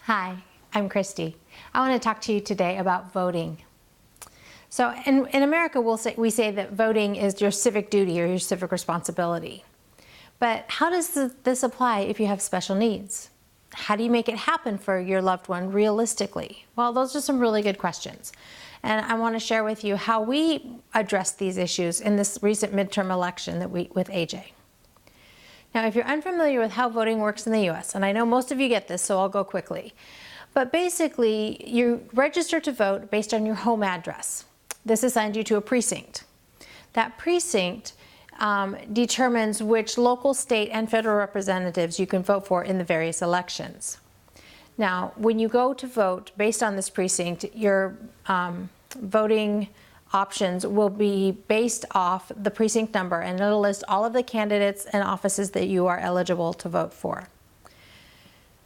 Hi, I'm Christy. I want to talk to you today about voting. So in America, we say that voting is your civic duty or your civic responsibility. But how does this apply if you have special needs? How do you make it happen for your loved one realistically? Well, those are some really good questions. And I want to share with you how we address these issues in this recent midterm election with AJ. Now, if you're unfamiliar with how voting works in the US, and I know most of you get this, so I'll go quickly. But basically, you register to vote based on your home address. This assigns you to a precinct. That precinct determines which local, state, and federal representatives you can vote for in the various elections. Now, when you go to vote based on this precinct, your voting options will be based off the precinct number, and it'll list all of the candidates and offices that you are eligible to vote for.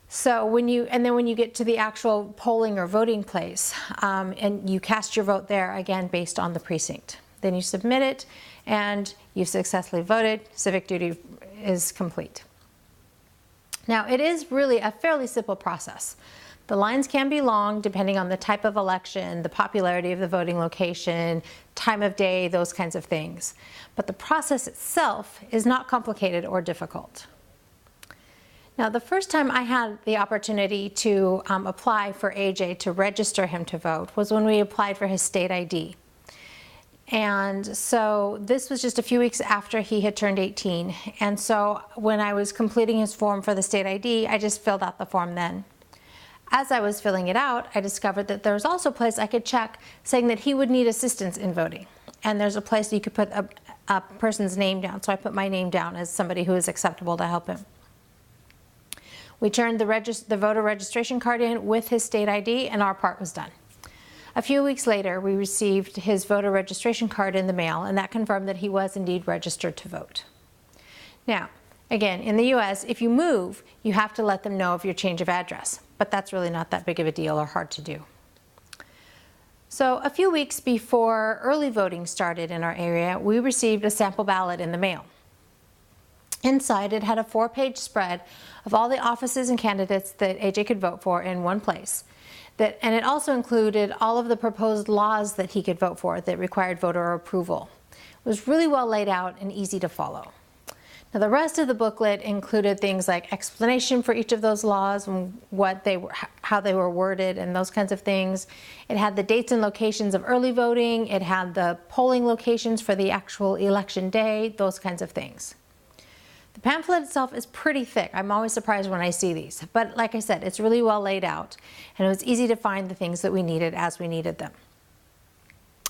So when you get to the actual polling or voting place, and you cast your vote there, again, based on the precinct. Then you submit it, and you've successfully voted. Civic duty is complete. Now, it is really a fairly simple process. The lines can be long depending on the type of election, the popularity of the voting location, time of day, those kinds of things. But the process itself is not complicated or difficult. Now, the first time I had the opportunity to apply for AJ to register him to vote was when we applied for his state ID. And so this was just a few weeks after he had turned 18. And so when I was completing his form for the state ID, I just filled out the form then. As I was filling it out, I discovered that there was also a place I could check saying that he would need assistance in voting. And there's a place you could put a person's name down. So I put my name down as somebody who is acceptable to help him. We turned the voter registration card in with his state ID, and our part was done. A few weeks later, we received his voter registration card in the mail, and that confirmed that he was indeed registered to vote. Now, again, in the US, if you move, you have to let them know of your change of address, but that's really not that big of a deal or hard to do. So a few weeks before early voting started in our area, we received a sample ballot in the mail. Inside, it had a 4-page spread of all the offices and candidates that AJ could vote for in one place. And it also included all of the proposed laws that he could vote for that required voter approval. It was really well laid out and easy to follow. Now, the rest of the booklet included things like explanation for each of those laws and how they were worded and those kinds of things. It had the dates and locations of early voting. It had the polling locations for the actual election day, those kinds of things. The pamphlet itself is pretty thick. I'm always surprised when I see these. But like I said, it's really well laid out, and it was easy to find the things that we needed as we needed them.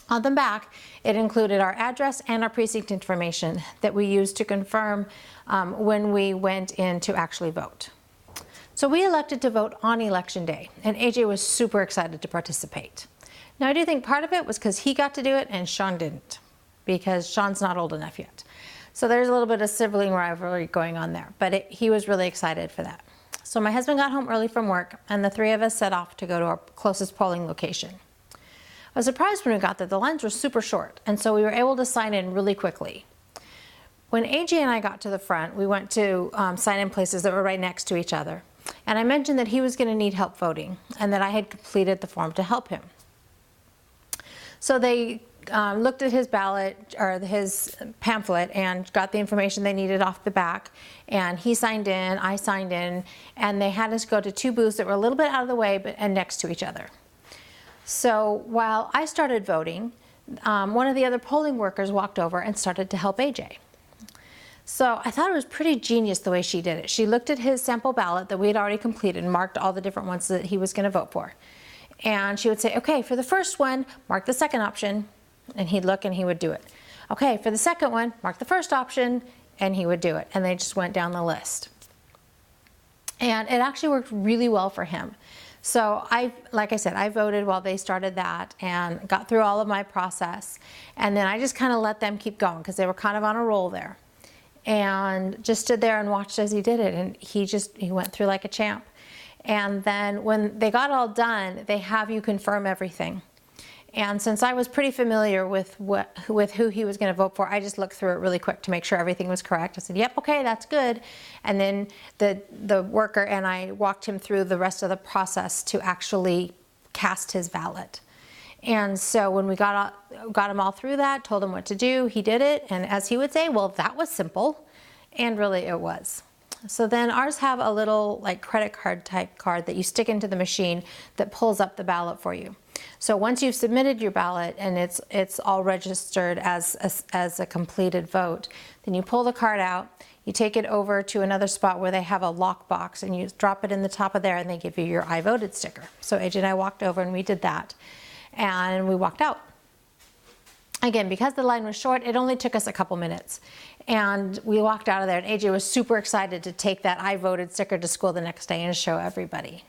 On the back, it included our address and our precinct information that we used to confirm when we went in to actually vote. So we elected to vote on election day, and AJ was super excited to participate. Now, I do think part of it was because he got to do it and Sean didn't, because Sean's not old enough yet. So there's a little bit of sibling rivalry going on there, but he was really excited for that. So my husband got home early from work, and the three of us set off to go to our closest polling location. I was surprised when we got there. The lines were super short, and so we were able to sign in really quickly. When AJ and I got to the front, we went to sign in places that were right next to each other. And I mentioned that he was going to need help voting, and that I had completed the form to help him. So they looked at his ballot or his pamphlet and got the information they needed off the back, and he signed in, I signed in, and they had us go to 2 booths that were a little bit out of the way and next to each other. So while I started voting, one of the other polling workers walked over and started to help AJ. So I thought it was pretty genius the way she did it. She looked at his sample ballot that we had already completed and marked all the different ones that he was going to vote for. And she would say, okay, for the first one, mark the second option. And he'd look and he would do it. Okay, for the second one, mark the first option, and he would do it. And they just went down the list. And it actually worked really well for him. So like I said, I voted while they started that and got through all of my process. And then I just kind of let them keep going because they were kind of on a roll there. And just stood there and watched as he did it. And he went through like a champ. And then when they got all done, they have you confirm everything. And since I was pretty familiar with who he was going to vote for, I just looked through it really quick to make sure everything was correct. I said, yep, okay, that's good. And then the worker and I walked him through the rest of the process to actually cast his ballot. And so when we got him all through that, told him what to do, he did it. And as he would say, well, that was simple. And really it was. So then ours have a little like credit card type card that you stick into the machine that pulls up the ballot for you. So once you've submitted your ballot and it's all registered as a completed vote, then you pull the card out, you take it over to another spot where they have a lock box and you drop it in the top of there and they give you your I voted sticker. So AJ and I walked over and we did that and we walked out. Again, because the line was short, it only took us a couple minutes. And we walked out of there and AJ was super excited to take that I voted sticker to school the next day and show everybody.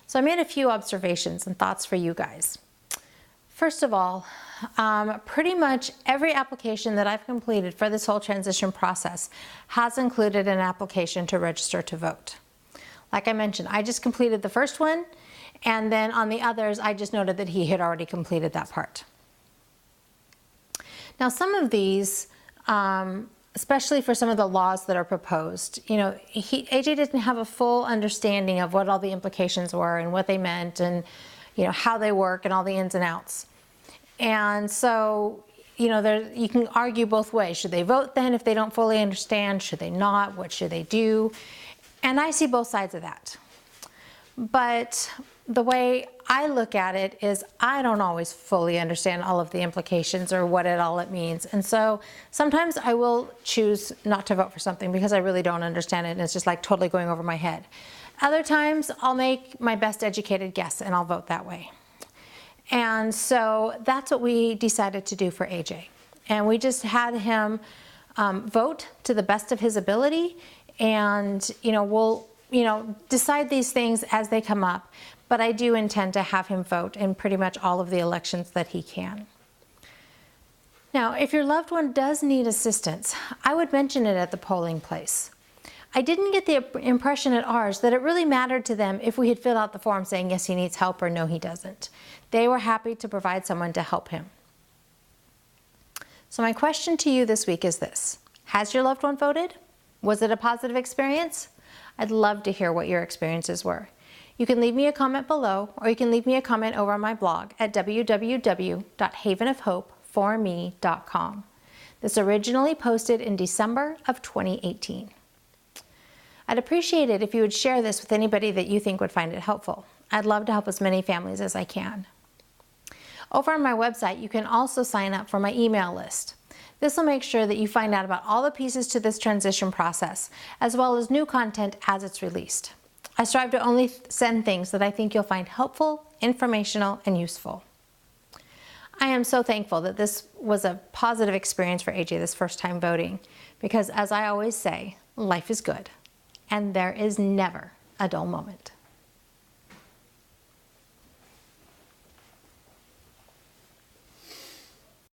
So I made a few observations and thoughts for you guys. First of all, pretty much every application that I've completed for this whole transition process has included an application to register to vote. Like I mentioned, I just completed the first one, and then on the others, I just noted that he had already completed that part. Now, some of these, especially for some of the laws that are proposed, you know, AJ didn't have a full understanding of what all the implications were and what they meant and, you know, how they work and all the ins and outs. And so, you know, you can argue both ways. Should they vote then if they don't fully understand? Should they not? What should they do? And I see both sides of that. But the way I look at it is I don't always fully understand all of the implications or what it means. And so sometimes I will choose not to vote for something because I really don't understand it and it's just like totally going over my head. Other times I'll make my best educated guess and I'll vote that way. And so that's what we decided to do for AJ. And we just had him vote to the best of his ability, and we'll decide these things as they come up. But I do intend to have him vote in pretty much all of the elections that he can. Now, if your loved one does need assistance, I would mention it at the polling place. I didn't get the impression at ours that it really mattered to them if we had filled out the form saying yes, he needs help or no, he doesn't. They were happy to provide someone to help him. So my question to you this week is this: has your loved one voted? Was it a positive experience? I'd love to hear what your experiences were. You can leave me a comment below, or you can leave me a comment over on my blog at www.havenofhopeforme.com. This originally posted in December of 2018. I'd appreciate it if you would share this with anybody that you think would find it helpful. I'd love to help as many families as I can. Over on my website, you can also sign up for my email list. This will make sure that you find out about all the pieces to this transition process, as well as new content as it's released. I strive to only send things that I think you'll find helpful, informational, and useful. I am so thankful that this was a positive experience for AJ this first time voting, because as I always say, life is good, and there is never a dull moment.